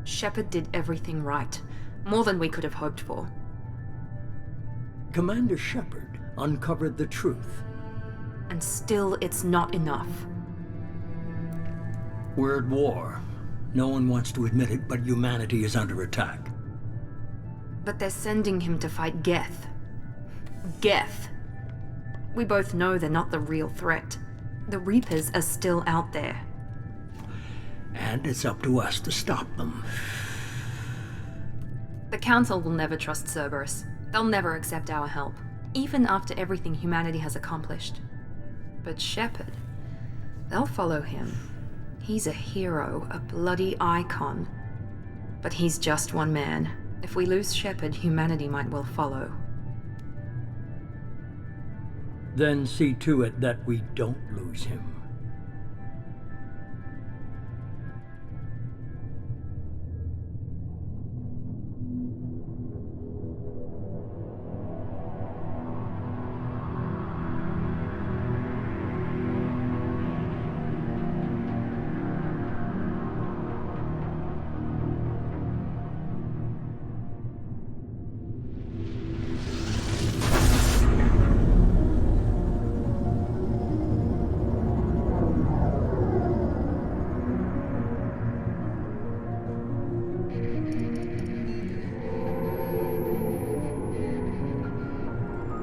Shepard did everything right. More than we could have hoped for. Commander Shepard uncovered the truth. And still, it's not enough. We're at war. No one wants to admit it, but humanity is under attack. But they're sending him to fight Geth. Geth. We both know they're not the real threat. The Reapers are still out there. And it's up to us to stop them. The Council will never trust Cerberus. They'll never accept our help, even after everything humanity has accomplished. But Shepard, they'll follow him. He's a hero, a bloody icon. But he's just one man. If we lose Shepard, humanity might well follow. Then see to it that we don't lose him.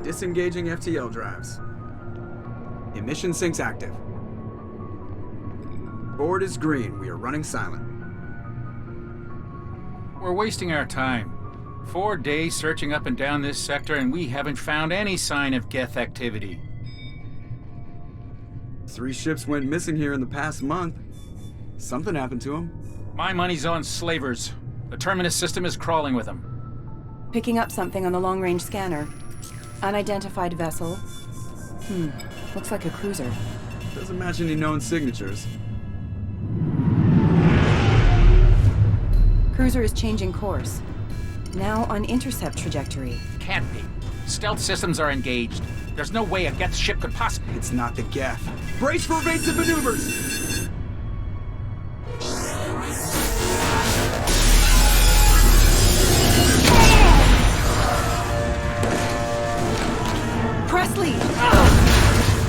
Disengaging FTL drives. Emission sinks active. Board is green. We are running silent. We're wasting our time. 4 days searching up and down this sector, and we haven't found any sign of Geth activity. 3 ships went missing here in the past month. Something happened to them. My money's on slavers. The Terminus system is crawling with them. Picking up something on the long-range scanner. Unidentified vessel. Looks like a cruiser. Doesn't match any known signatures. Cruiser is changing course. Now on intercept trajectory. Can't be. Stealth systems are engaged. There's no way a Geth ship could possibly... It's not the Geth. Brace for evasive maneuvers! Presley!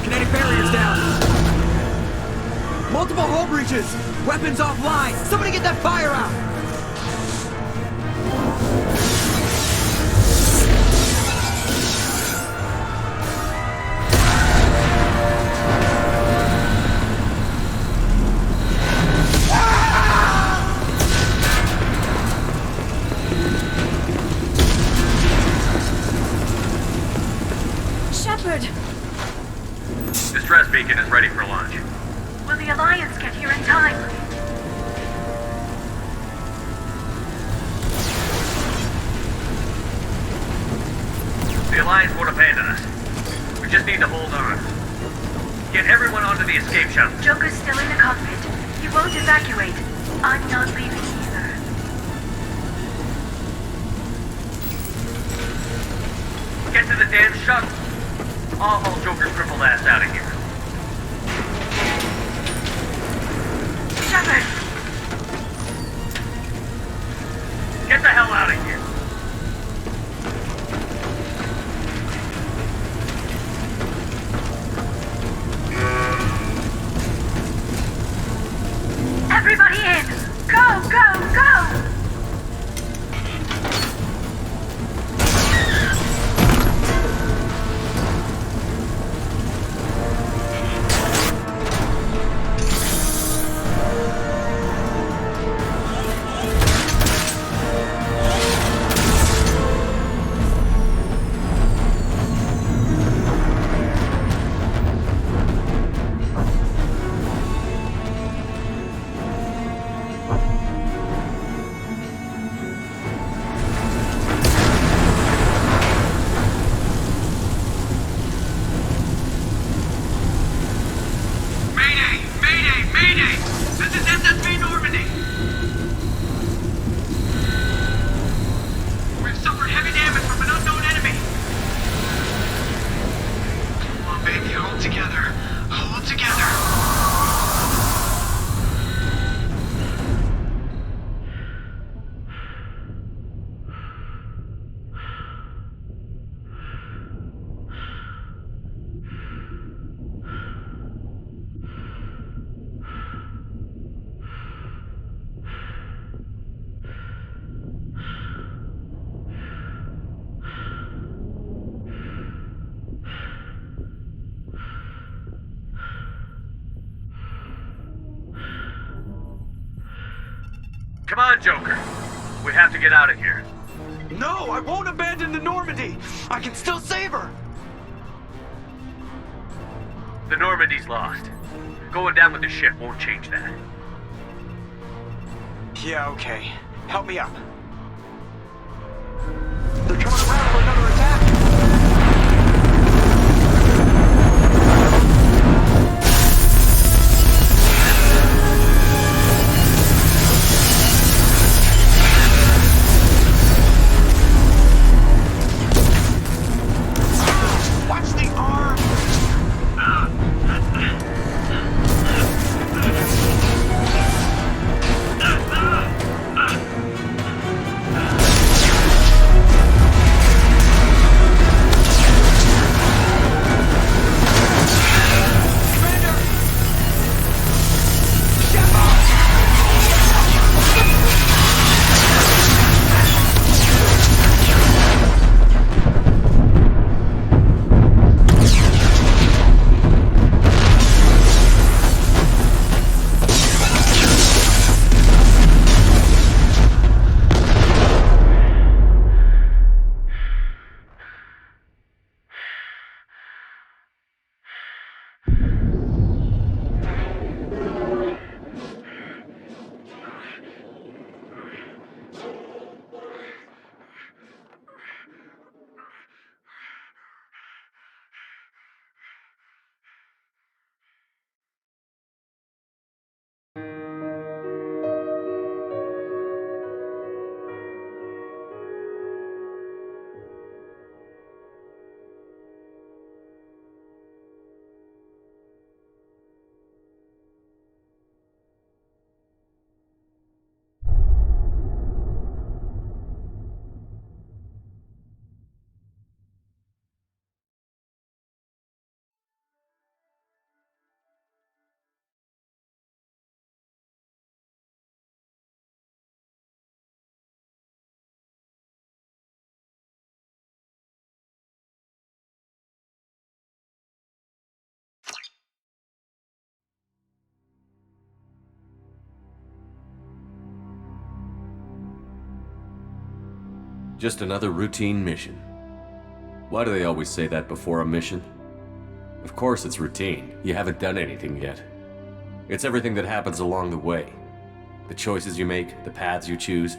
Kinetic barriers down! Multiple hull breaches! Weapons offline! Somebody get that fire out! Shepard! Distress beacon is ready for launch. Will the Alliance get here in time? The Alliance won't abandon us. We just need to hold on. Get everyone onto the escape shuttle. Joker's still in the cockpit. He won't evacuate. I'm not leaving either. Get to the damn shuttle. I'll haul Joker's crippled ass out of here. Shepard! Get the hell out of here. Everybody in! Go, go, go! Come on, Joker. We have to get out of here. No, I won't abandon the Normandy. I can still save her. The Normandy's lost. Going down with the ship won't change that. Yeah, okay. Help me up. They're coming around for another attack. Watch the arm! Just another routine mission. Why do they always say that before a mission? Of course it's routine. You haven't done anything yet. It's everything that happens along the way. The choices you make, the paths you choose,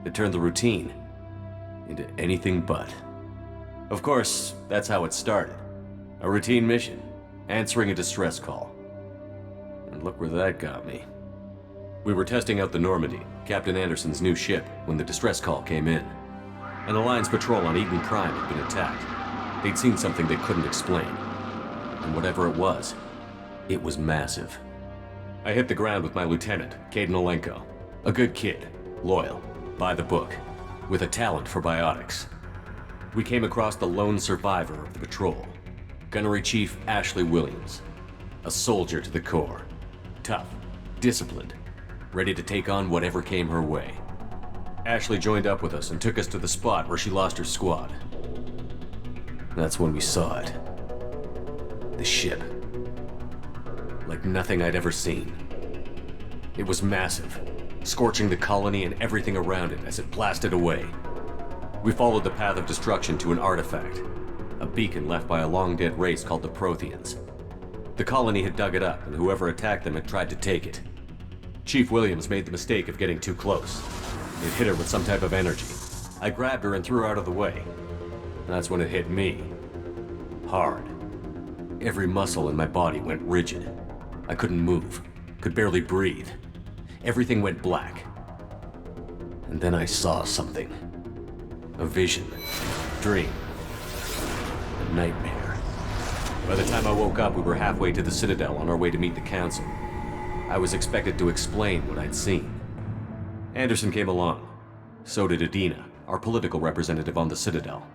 that turn the routine into anything but. Of course, that's how it started. A routine mission, answering a distress call. And look where that got me. We were testing out the Normandy, Captain Anderson's new ship, when the distress call came in. An Alliance patrol on Eden Prime had been attacked. They'd seen something they couldn't explain. And whatever it was massive. I hit the ground with my lieutenant, Kaidan Alenko. A good kid, loyal, by the book, with a talent for biotics. We came across the lone survivor of the patrol, Gunnery Chief Ashley Williams. A soldier to the core. Tough, disciplined, ready to take on whatever came her way. Ashley joined up with us and took us to the spot where she lost her squad. That's when we saw it. The ship. Like nothing I'd ever seen. It was massive, scorching the colony and everything around it as it blasted away. We followed the path of destruction to an artifact, a beacon left by a long-dead race called the Protheans. The colony had dug it up, and whoever attacked them had tried to take it. Chief Williams made the mistake of getting too close. It hit her with some type of energy. I grabbed her and threw her out of the way. That's when it hit me. Hard. Every muscle in my body went rigid. I couldn't move, could barely breathe. Everything went black. And then I saw something. A vision. Dream. A nightmare. By the time I woke up, we were halfway to the Citadel on our way to meet the Council. I was expected to explain what I'd seen. Anderson came along. So did Adina, our political representative on the Citadel.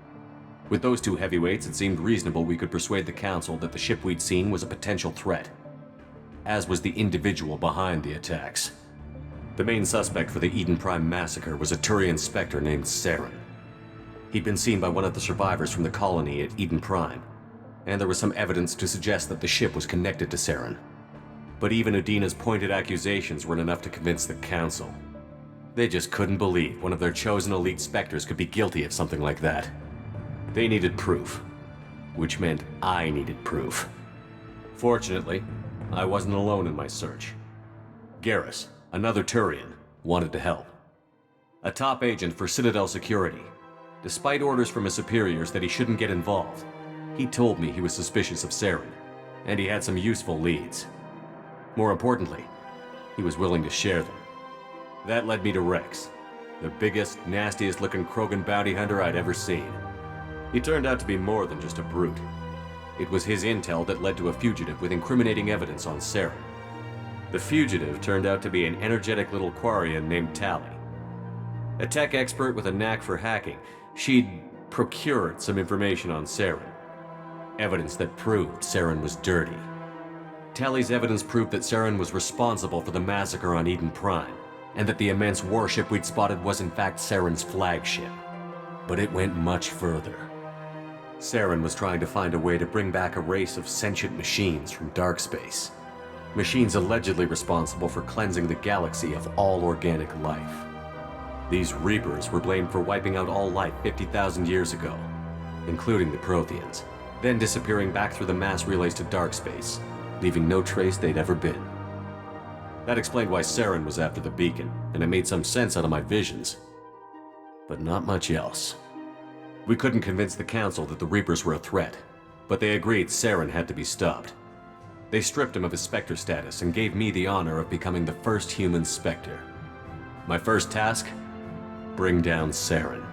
With those two heavyweights, it seemed reasonable we could persuade the Council that the ship we'd seen was a potential threat, as was the individual behind the attacks. The main suspect for the Eden Prime massacre was a Turian Spectre named Saren. He'd been seen by one of the survivors from the colony at Eden Prime, and there was some evidence to suggest that the ship was connected to Saren. But even Adina's pointed accusations weren't enough to convince the Council. They just couldn't believe one of their chosen elite Spectres could be guilty of something like that. They needed proof, which meant I needed proof. Fortunately, I wasn't alone in my search. Garrus, another Turian, wanted to help. A top agent for Citadel Security. Despite orders from his superiors that he shouldn't get involved, he told me he was suspicious of Saren, and he had some useful leads. More importantly, he was willing to share them. That led me to Rex, the biggest, nastiest looking Krogan bounty hunter I'd ever seen. He turned out to be more than just a brute. It was his intel that led to a fugitive with incriminating evidence on Saren. The fugitive turned out to be an energetic little Quarian named Tali. A tech expert with a knack for hacking, she'd procured some information on Saren. Evidence that proved Saren was dirty. Tali's evidence proved that Saren was responsible for the massacre on Eden Prime, and that the immense warship we'd spotted was in fact Saren's flagship. But it went much further. Saren was trying to find a way to bring back a race of sentient machines from dark space. Machines allegedly responsible for cleansing the galaxy of all organic life. These Reapers were blamed for wiping out all life 50,000 years ago, including the Protheans, then disappearing back through the mass relays to dark space, leaving no trace they'd ever been. That explained why Saren was after the beacon, and it made some sense out of my visions. But not much else. We couldn't convince the Council that the Reapers were a threat, but they agreed Saren had to be stopped. They stripped him of his Spectre status and gave me the honor of becoming the first human Spectre. My first task? Bring down Saren.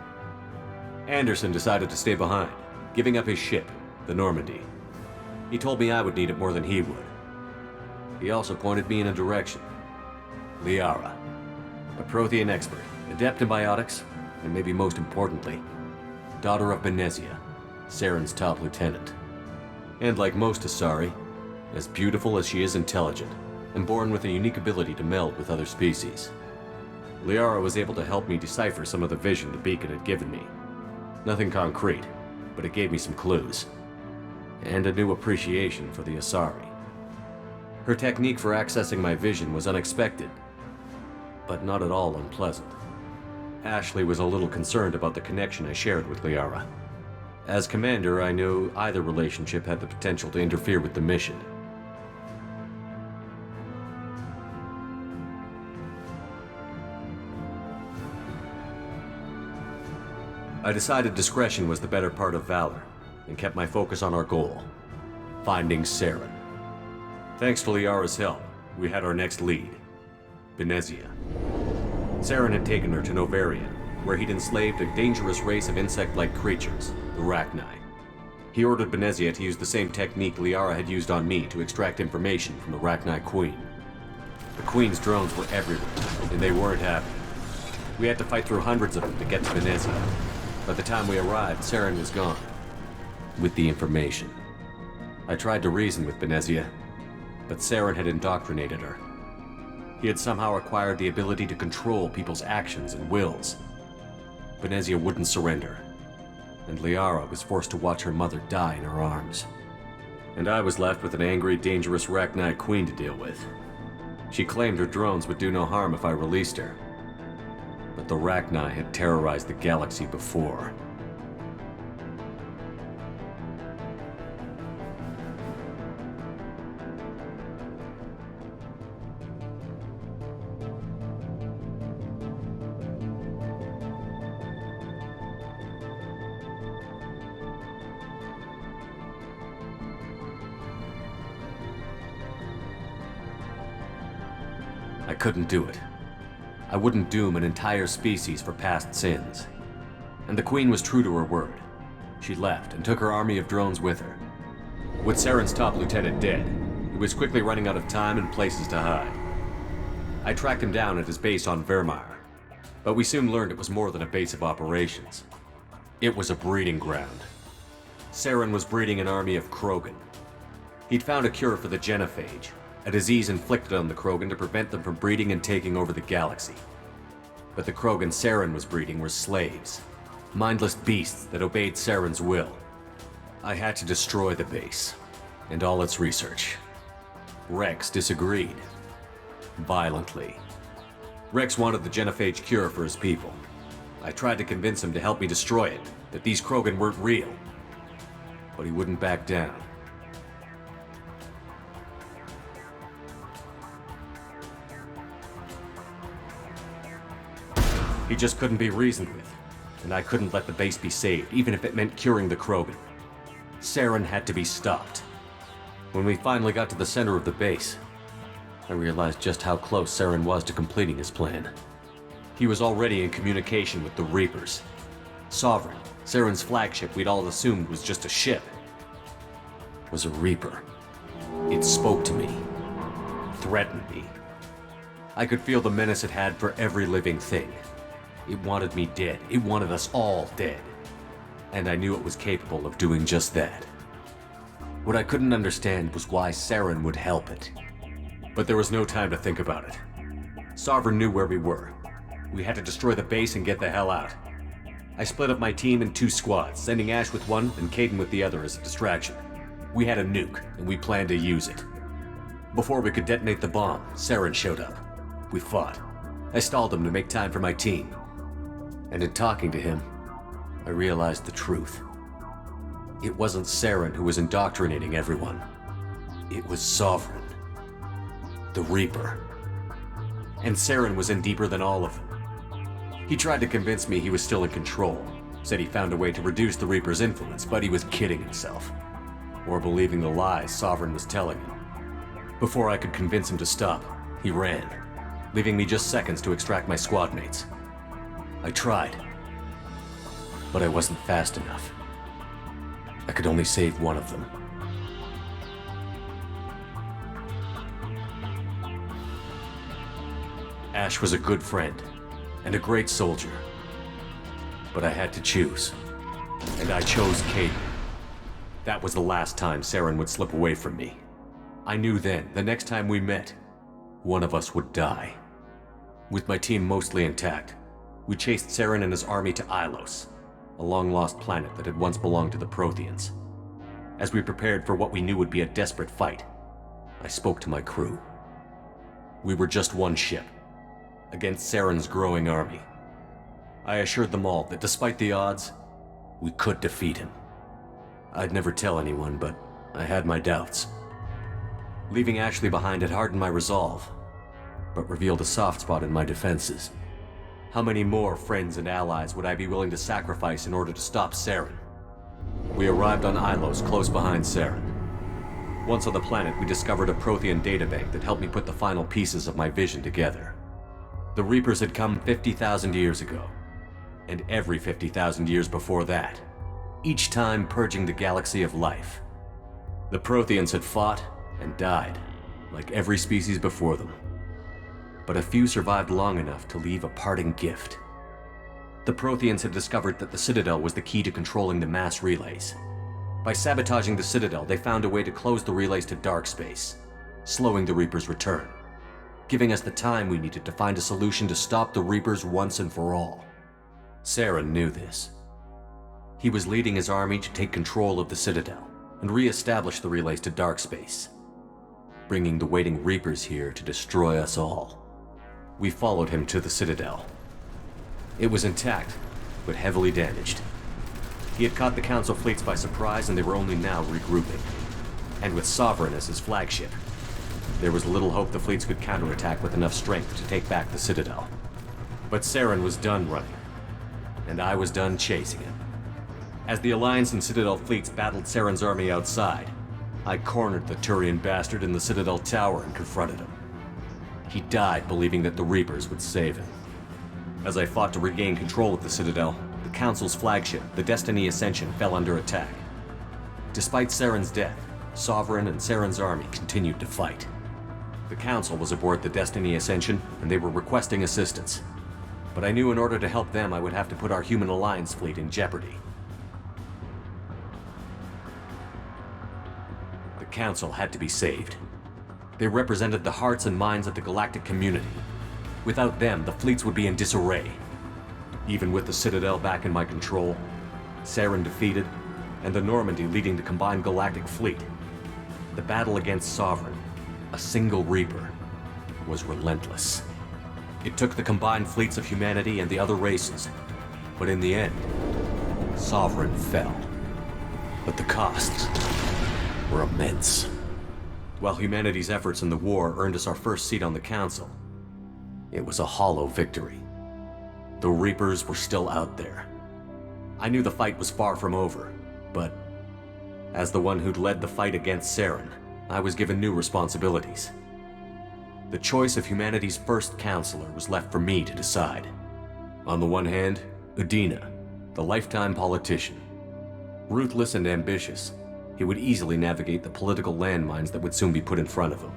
Anderson decided to stay behind, giving up his ship, the Normandy. He told me I would need it more than he would. He also pointed me in a direction. Liara, a Prothean expert, adept in biotics, and maybe most importantly, daughter of Benezia, Saren's top lieutenant. And like most Asari, as beautiful as she is intelligent, and born with a unique ability to meld with other species. Liara was able to help me decipher some of the vision the beacon had given me. Nothing concrete, but it gave me some clues. And a new appreciation for the Asari. Her technique for accessing my vision was unexpected, but not at all unpleasant. Ashley was a little concerned about the connection I shared with Liara. As commander, I knew either relationship had the potential to interfere with the mission. I decided discretion was the better part of valor, and kept my focus on our goal, finding Saren. Thanks to Liara's help, we had our next lead, Benezia. Saren had taken her to Novaria, where he'd enslaved a dangerous race of insect-like creatures, the Rachni. He ordered Benezia to use the same technique Liara had used on me to extract information from the Rachni Queen. The Queen's drones were everywhere, and they weren't happy. We had to fight through hundreds of them to get to Benezia. By the time we arrived, Saren was gone, with the information. I tried to reason with Benezia, but Saren had indoctrinated her. He had somehow acquired the ability to control people's actions and wills. Benezia wouldn't surrender, and Liara was forced to watch her mother die in her arms. And I was left with an angry, dangerous Rachni Queen to deal with. She claimed her drones would do no harm if I released her. But the Rachni had terrorized the galaxy before. I couldn't do it. I wouldn't doom an entire species for past sins. And the Queen was true to her word. She left and took her army of drones with her. With Saren's top lieutenant dead, he was quickly running out of time and places to hide. I tracked him down at his base on Vermeer, but we soon learned it was more than a base of operations. It was a breeding ground. Saren was breeding an army of Krogan. He'd found a cure for the genophage, a disease inflicted on the Krogan to prevent them from breeding and taking over the galaxy. But the Krogan Saren was breeding were slaves, mindless beasts that obeyed Saren's will. I had to destroy the base, and all its research. Rex disagreed. Violently. Rex wanted the genophage cure for his people. I tried to convince him to help me destroy it, that these Krogan weren't real. But he wouldn't back down. He just couldn't be reasoned with, and I couldn't let the base be saved, even if it meant curing the Krogan. Saren had to be stopped. When we finally got to the center of the base, I realized just how close Saren was to completing his plan. He was already in communication with the Reapers. Sovereign, Saren's flagship we'd all assumed was just a ship, was a Reaper. It spoke to me, threatened me. I could feel the menace it had for every living thing. It wanted me dead. It wanted us all dead. And I knew it was capable of doing just that. What I couldn't understand was why Saren would help it. But there was no time to think about it. Sovereign knew where we were. We had to destroy the base and get the hell out. I split up my team in 2 squads, sending Ash with one and Kaidan with the other as a distraction. We had a nuke, and we planned to use it. Before we could detonate the bomb, Saren showed up. We fought. I stalled him to make time for my team. And in talking to him, I realized the truth. It wasn't Saren who was indoctrinating everyone. It was Sovereign. The Reaper. And Saren was in deeper than all of them. He tried to convince me he was still in control. Said he found a way to reduce the Reaper's influence, but he was kidding himself. Or believing the lies Sovereign was telling him. Before I could convince him to stop, he ran, leaving me just seconds to extract my squad mates. I tried, but I wasn't fast enough. I could only save one of them. Ash was a good friend, and a great soldier. But I had to choose, and I chose Kaidan. That was the last time Saren would slip away from me. I knew then, the next time we met, one of us would die. With my team mostly intact, we chased Saren and his army to Ilos, a long-lost planet that had once belonged to the Protheans. As we prepared for what we knew would be a desperate fight, I spoke to my crew. We were just one ship, against Saren's growing army. I assured them all that despite the odds, we could defeat him. I'd never tell anyone, but I had my doubts. Leaving Ashley behind had hardened my resolve, but revealed a soft spot in my defenses. How many more friends and allies would I be willing to sacrifice in order to stop Saren? We arrived on Ilos, close behind Saren. Once on the planet, we discovered a Prothean databank that helped me put the final pieces of my vision together. The Reapers had come 50,000 years ago, and every 50,000 years before that, each time purging the galaxy of life. The Protheans had fought and died, like every species before them. But a few survived long enough to leave a parting gift. The Protheans had discovered that the Citadel was the key to controlling the mass relays. By sabotaging the Citadel, they found a way to close the relays to dark space, slowing the Reapers' return, giving us the time we needed to find a solution to stop the Reapers once and for all. Saren knew this. He was leading his army to take control of the Citadel and re-establish the relays to dark space, bringing the waiting Reapers here to destroy us all. We followed him to the Citadel. It was intact, but heavily damaged. He had caught the Council fleets by surprise, and they were only now regrouping. And with Sovereign as his flagship, there was little hope the fleets could counterattack with enough strength to take back the Citadel. But Saren was done running, and I was done chasing him. As the Alliance and Citadel fleets battled Saren's army outside, I cornered the Turian bastard in the Citadel tower and confronted him. He died believing that the Reapers would save him. As I fought to regain control of the Citadel, the Council's flagship, the Destiny Ascension, fell under attack. Despite Saren's death, Sovereign and Saren's army continued to fight. The Council was aboard the Destiny Ascension, and they were requesting assistance. But I knew in order to help them, I would have to put our Human Alliance fleet in jeopardy. The Council had to be saved. They represented the hearts and minds of the galactic community. Without them, the fleets would be in disarray. Even with the Citadel back in my control, Saren defeated, and the Normandy leading the combined galactic fleet, the battle against Sovereign, a single Reaper, was relentless. It took the combined fleets of humanity and the other races. But in the end, Sovereign fell. But the costs were immense. While humanity's efforts in the war earned us our first seat on the Council, it was a hollow victory. The Reapers were still out there. I knew the fight was far from over, but as the one who'd led the fight against Saren, I was given new responsibilities. The choice of humanity's first counselor was left for me to decide. On the one hand, Udina, the lifetime politician. Ruthless and ambitious, he would easily navigate the political landmines that would soon be put in front of him.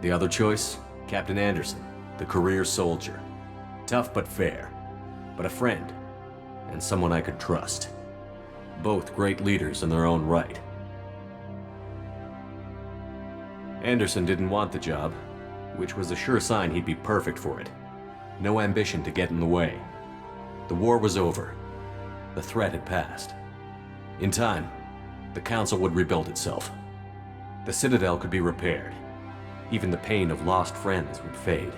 The other choice, Captain Anderson, the career soldier. Tough but fair, but a friend, and someone I could trust. Both great leaders in their own right. Anderson didn't want the job, which was a sure sign he'd be perfect for it. No ambition to get in the way. The war was over. The threat had passed. In time, the Council would rebuild itself. The Citadel could be repaired. Even the pain of lost friends would fade.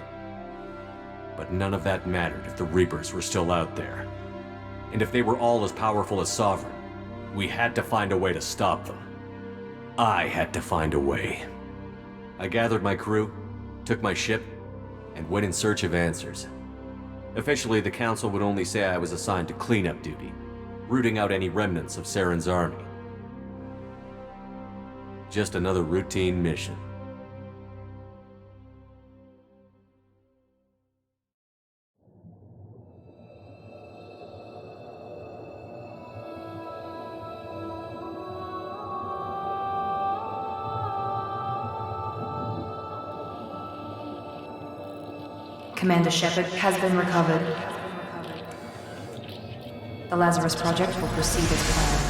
But none of that mattered if the Reapers were still out there. And if they were all as powerful as Sovereign, we had to find a way to stop them. I had to find a way. I gathered my crew, took my ship, and went in search of answers. Officially, the Council would only say I was assigned to cleanup duty, rooting out any remnants of Saren's army. Just another routine mission. Commander Shepard has been recovered. The Lazarus Project will proceed as planned.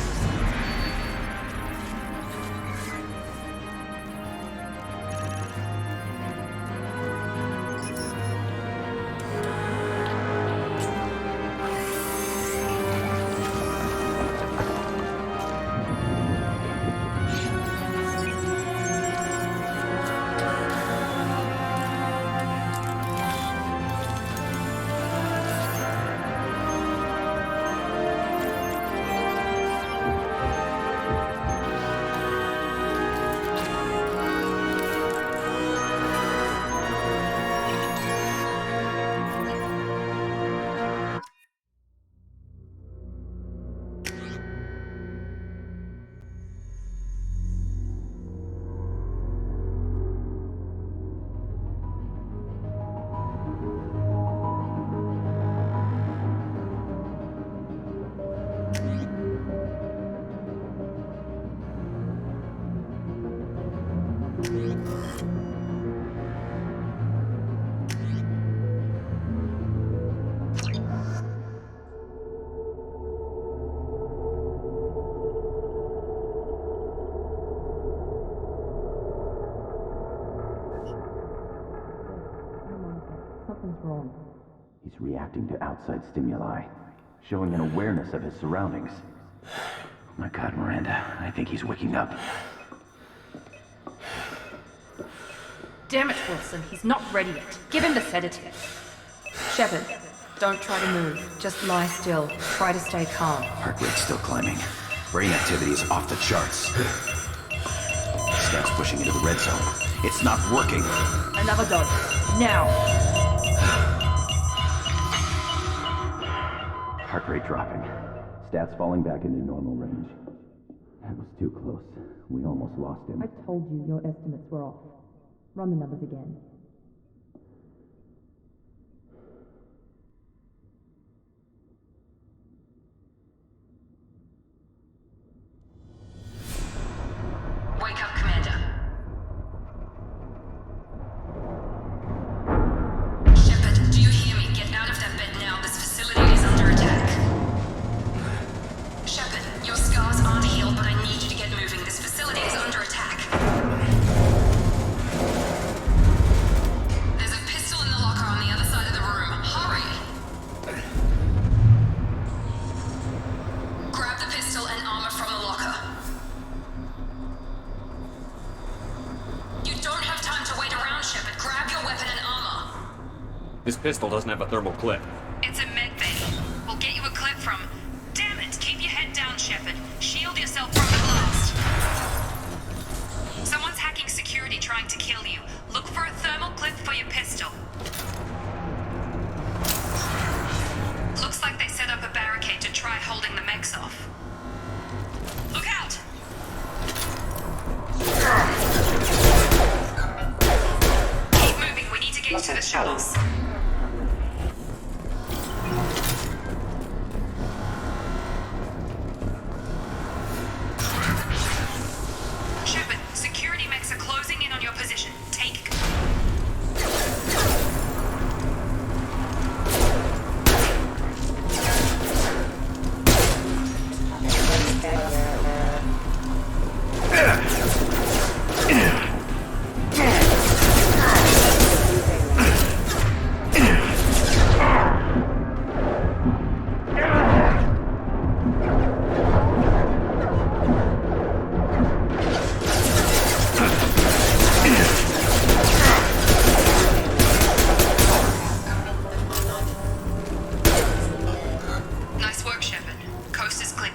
He's reacting to outside stimuli, showing an awareness of his surroundings. Oh my God, Miranda, I think he's waking up. Damn it, Wilson, he's not ready yet. Give him the sedative. Shepard, don't try to move. Just lie still. Try to stay calm. Heart rate's still climbing. Brain activity is off the charts. Stats pushing into the red zone. It's not working. Another dose. Now. Heart rate dropping. Stats falling back into normal range. That was too close. We almost lost him. I told you your estimates were off. Run the numbers again. Wake up, Commander. Shepard, do you hear me? Get out of that bed now. This facility is under attack. Shepard, your scars aren't healed, but I need you to get moving. This facility is under attack. This pistol doesn't have a thermal clip. It's a medbay. We'll get you a clip from... Damn it! Keep your head down, Shepard. Shield yourself from the blast. Someone's hacking security trying to kill you. Look for a thermal clip for your pistol. Looks like they set up a barricade to try holding the mechs off. Look out! Keep moving, we need to get to the shuttles. Shepard, security mechs are closing in on your position. Take... Nice work, Shepard. Coast is clear.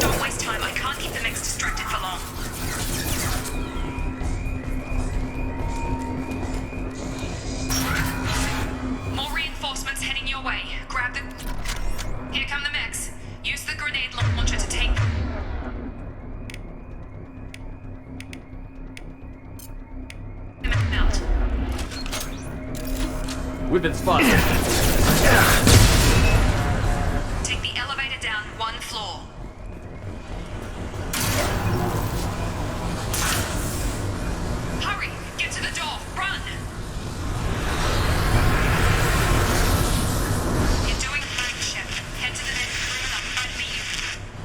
Don't waste time. I can't keep the mechs distracted for long. More reinforcements heading your way. Grab the... Here come the mechs. Use the grenade launcher to take... them out. We've been spotted. Take the elevator down one floor. Hurry! Get to the door! Run! You're doing fine, Shepard. Head to the next room and I'll try to meet you.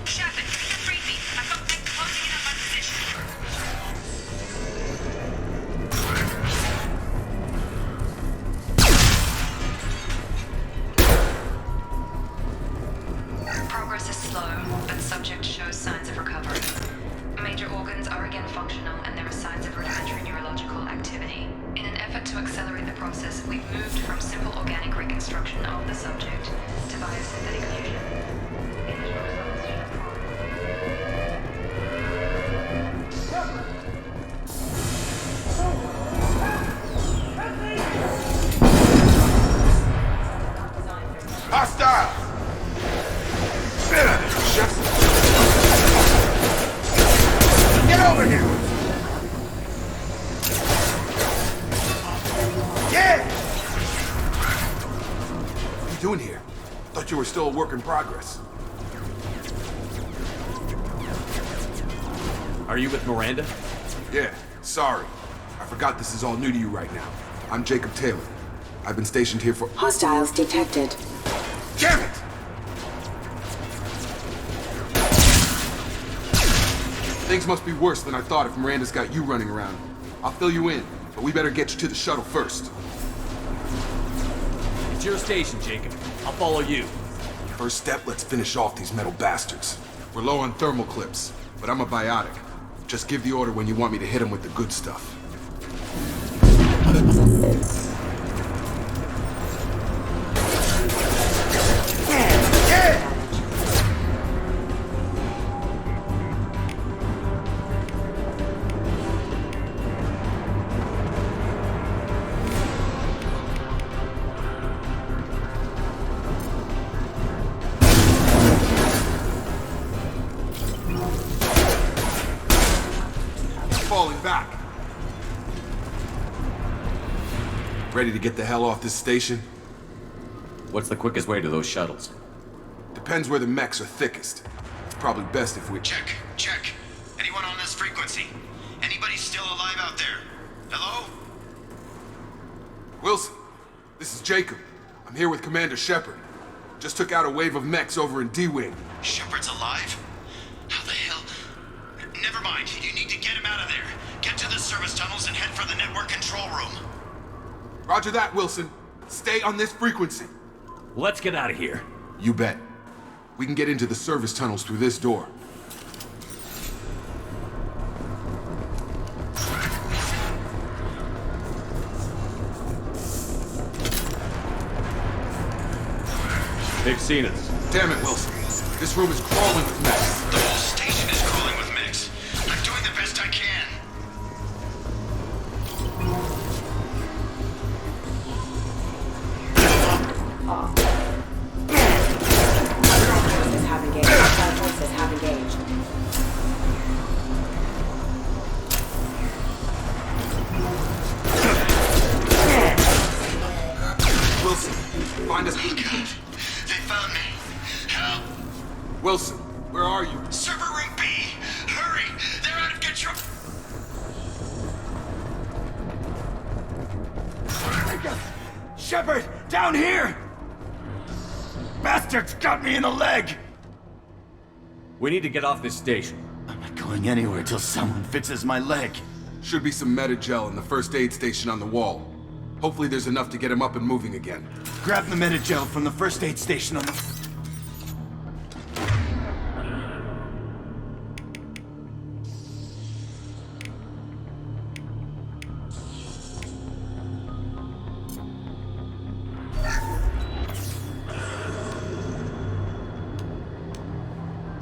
Shepard, read me. I've got mech closing in on my position. Progress is slow, but subject shows signs of recovery. Major organs are again functional, and there are signs of rudimentary neurological activity. In an effort to accelerate the process, we've moved from simple organic reconstruction of the subject to biosynthetic fusion. Initial results show promise. Hostile! Get over here! Yeah! What are you doing here? Thought you were still a work in progress. Are you with Miranda? Yeah, sorry. I forgot this is all new to you right now. I'm Jacob Taylor. I've been stationed here for... Hostiles detected. Damn it! Things must be worse than I thought if Miranda's got you running around. I'll fill you in, but we better get you to the shuttle first. It's your station, Jacob. I'll follow you. First step, let's finish off these metal bastards. We're low on thermal clips, but I'm a biotic. Just give the order when you want me to hit them with the good stuff. Falling back. Ready to get the hell off this station? What's the quickest way to those shuttles? Depends where the mechs are thickest. It's probably best if we... Check. Anyone on this frequency? Anybody still alive out there? Hello? Wilson, this is Jacob. I'm here with Commander Shepard. Just took out a wave of mechs over in D-Wing. Shepard's alive? How the hell? Never mind. You need to get him out of there. Get to the service tunnels and head for the network control room. Roger that, Wilson. Stay on this frequency. Let's get out of here. You bet. We can get into the service tunnels through this door. They've seen us. Damn it, Wilson. This room is crawling with mess. The whole station is crawling with mechs. I'm doing the best I can. Forces have engaged. Hostile forces have engaged. Wilson, find us. Oh, God. They found me. Help! Wilson, where are you? Server room B! Hurry! They're out of control! Shepard, down here! Bastards got me in the leg! We need to get off this station. I'm not going anywhere till someone fixes my leg. Should be some Medi-gel in the first aid station on the wall. Hopefully there's enough to get him up and moving again. Grab the Medi-gel from the first aid station on the...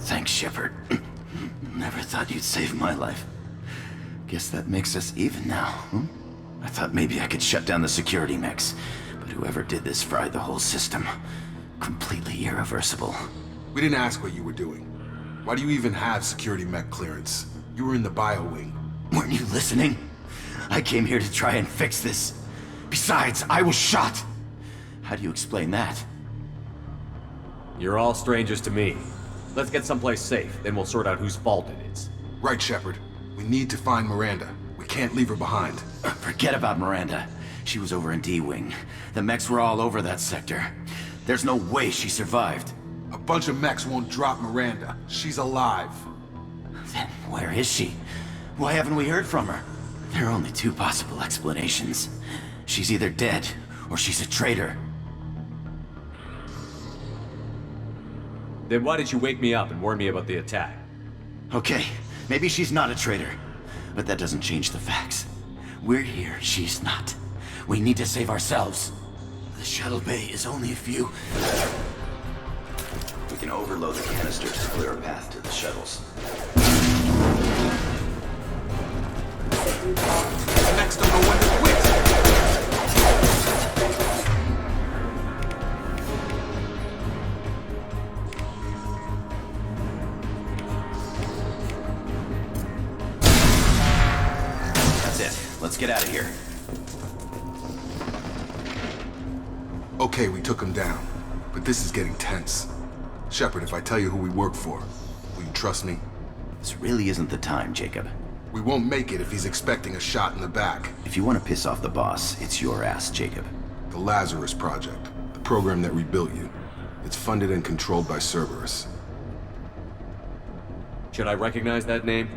Thanks, Shepard. Never thought you'd save my life. Guess that makes us even now, hmm? I thought maybe I could shut down the security mechs, but whoever did this fried the whole system. Completely irreversible. We didn't ask what you were doing. Why do you even have security mech clearance? You were in the bio wing. Weren't you listening? I came here to try and fix this. Besides, I was shot. How do you explain that? You're all strangers to me. Let's get someplace safe, then we'll sort out whose fault it is. Right, Shepard. We need to find Miranda. We can't leave her behind. Forget about Miranda. She was over in D-Wing. The mechs were all over that sector. There's no way she survived. A bunch of mechs won't drop Miranda. She's alive. Then where is she? Why haven't we heard from her? There are only two possible explanations. She's either dead, or she's a traitor. Then why did you wake me up and warn me about the attack? Okay, maybe she's not a traitor. But that doesn't change the facts. We're here, she's not. We need to save ourselves. The shuttle bay is only a few... We can overload the canisters to clear a path to the shuttles. Next don't know when to quit. That's it. Let's get out of here. Okay, we took him down. But this is getting tense. Shepard, if I tell you who we work for, will you trust me? This really isn't the time, Jacob. We won't make it if he's expecting a shot in the back. If you want to piss off the boss, it's your ass, Jacob. The Lazarus Project, the program that rebuilt you. It's funded and controlled by Cerberus. Should I recognize that name?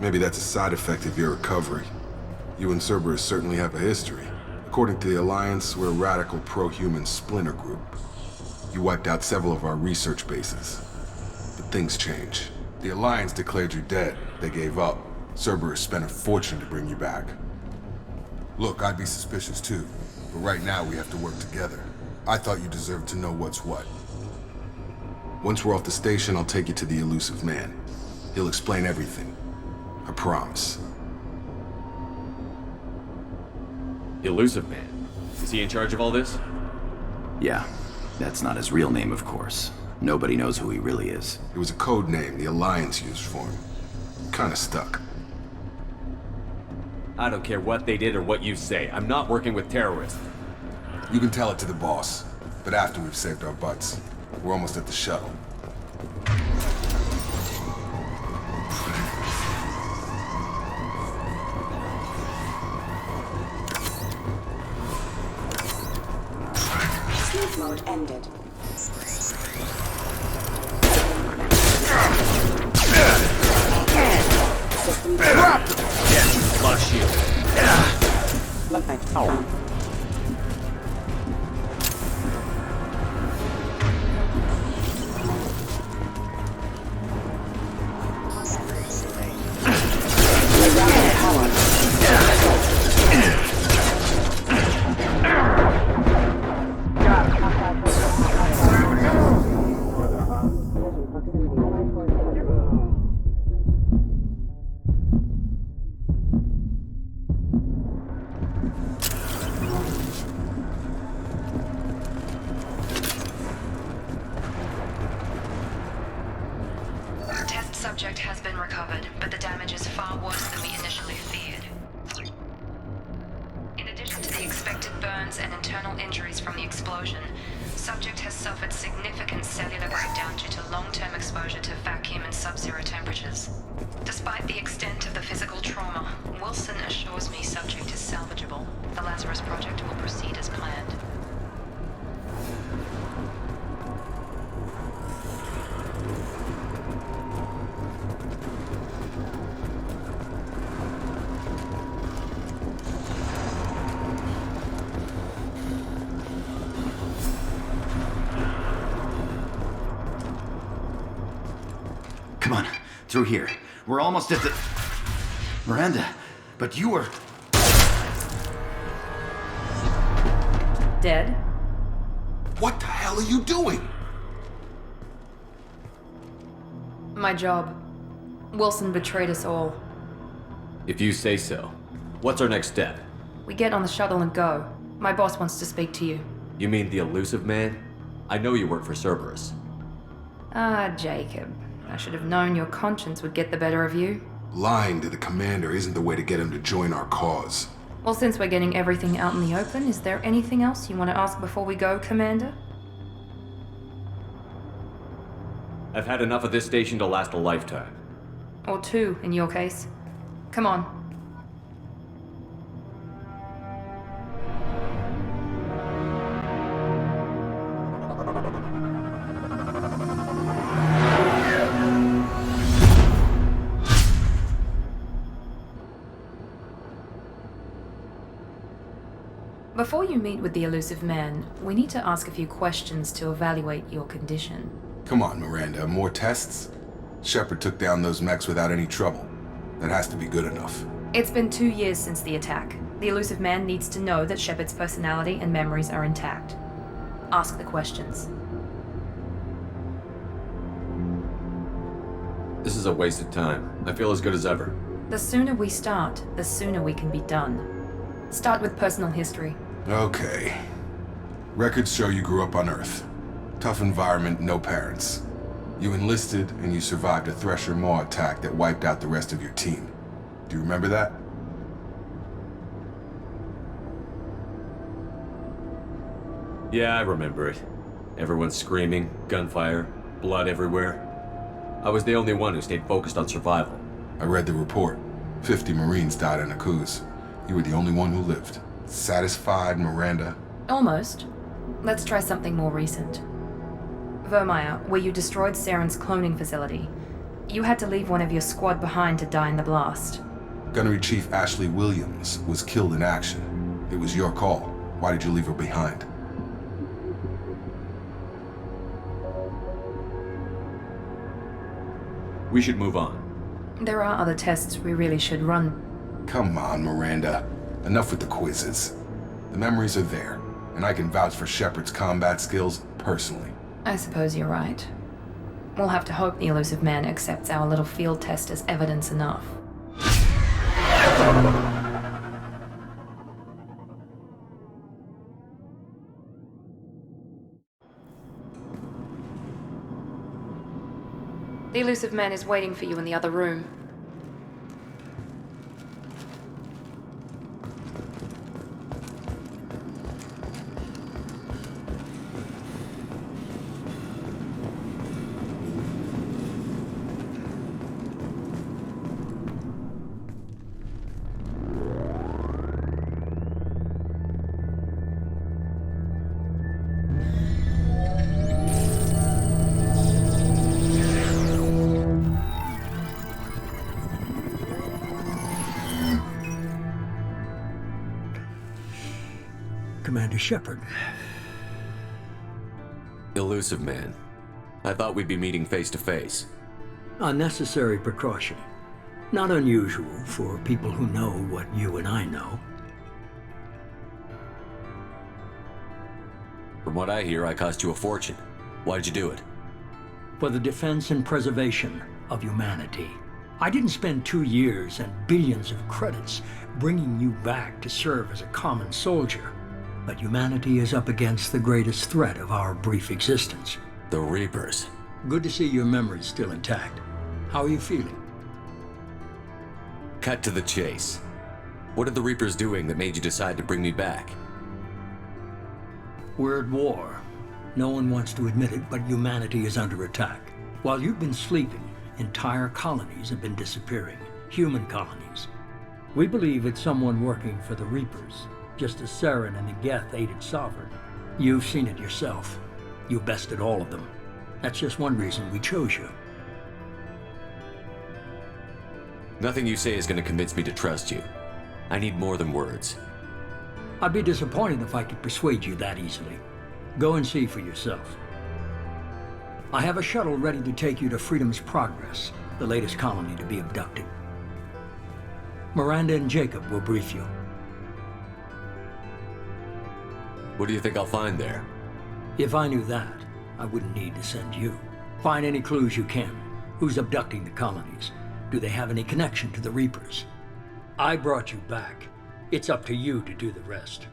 Maybe that's a side effect of your recovery. You and Cerberus certainly have a history. According to the Alliance, we're a radical pro-human splinter group. You wiped out several of our research bases. But things change. The Alliance declared you dead. They gave up. Cerberus spent a fortune to bring you back. Look, I'd be suspicious too. But right now we have to work together. I thought you deserved to know what's what. Once we're off the station, I'll take you to the Elusive Man. He'll explain everything. I promise. Elusive Man. Is he in charge of all this? Yeah. That's not his real name, of course. Nobody knows who he really is. It was a code name the Alliance used for him. Kinda stuck. I don't care what they did or what you say. I'm not working with terrorists. You can tell it to the boss, but after we've saved our butts. We're almost at the shuttle. Sleep mode ended. System Trapped! Yes, lost shield. Test subject has been recovered, but the damage is far worse than we initially feared. In addition to the expected burns and internal injuries from the explosion, subject has suffered significant cellular breakdown due to long-term exposure to vacuum and sub-zero temperatures. Despite the extent of the physical trauma, Wilson assures me subject is salvageable. The Lazarus Project will proceed as planned. Come on, through here. We're almost at the... Miranda, but you were... Dead? What the hell are you doing? My job. Wilson betrayed us all. If you say so. What's our next step? We get on the shuttle and go. My boss wants to speak to you. You mean the elusive man? I know you work for Cerberus. Ah, Jacob. I should have known your conscience would get the better of you. Lying to the commander isn't the way to get him to join our cause. Well, since we're getting everything out in the open, is there anything else you want to ask before we go, Commander? I've had enough of this station to last a lifetime. Or two, in your case. Come on. Before you meet with the elusive man, we need to ask a few questions to evaluate your condition. Come on, Miranda, more tests? Shepard took down those mechs without any trouble. That has to be good enough. It's been 2 years since the attack. The elusive man needs to know that Shepard's personality and memories are intact. Ask the questions. This is a waste of time. I feel as good as ever. The sooner we start, the sooner we can be done. Start with personal history. Okay. Records show you grew up on Earth. Tough environment, no parents. You enlisted, and you survived a Thresher Maw attack that wiped out the rest of your team. Do you remember that? Yeah, I remember it. Everyone screaming, gunfire, blood everywhere. I was the only one who stayed focused on survival. I read the report. 50 Marines died in Akuz. You were the only one who lived. Satisfied, Miranda? Almost. Let's try something more recent. Vermeer, where you destroyed Saren's cloning facility. You had to leave one of your squad behind to die in the blast. Gunnery Chief Ashley Williams was killed in action. It was your call. Why did you leave her behind? We should move on. There are other tests we really should run. Come on, Miranda. Enough with the quizzes. The memories are there, and I can vouch for Shepard's combat skills personally. I suppose you're right. We'll have to hope the elusive man accepts our little field test as evidence enough. The elusive man is waiting for you in the other room. Commander Shepard. Elusive man. I thought we'd be meeting face to face. A necessary precaution. Not unusual for people who know what you and I know. From what I hear, I cost you a fortune. Why'd you do it? For the defense and preservation of humanity. I didn't spend 2 years and billions of credits bringing you back to serve as a common soldier. But humanity is up against the greatest threat of our brief existence. The Reapers. Good to see your memory's still intact. How are you feeling? Cut to the chase. What are the Reapers doing that made you decide to bring me back? We're at war. No one wants to admit it, but humanity is under attack. While you've been sleeping, entire colonies have been disappearing. Human colonies. We believe it's someone working for the Reapers, just as Saren and the Geth aided Sovereign. You've seen it yourself. You bested all of them. That's just one reason we chose you. Nothing you say is going to convince me to trust you. I need more than words. I'd be disappointed if I could persuade you that easily. Go and see for yourself. I have a shuttle ready to take you to Freedom's Progress, the latest colony to be abducted. Miranda and Jacob will brief you. What do you think I'll find there? If I knew that, I wouldn't need to send you. Find any clues you can. Who's abducting the colonies? Do they have any connection to the Reapers? I brought you back. It's up to you to do the rest.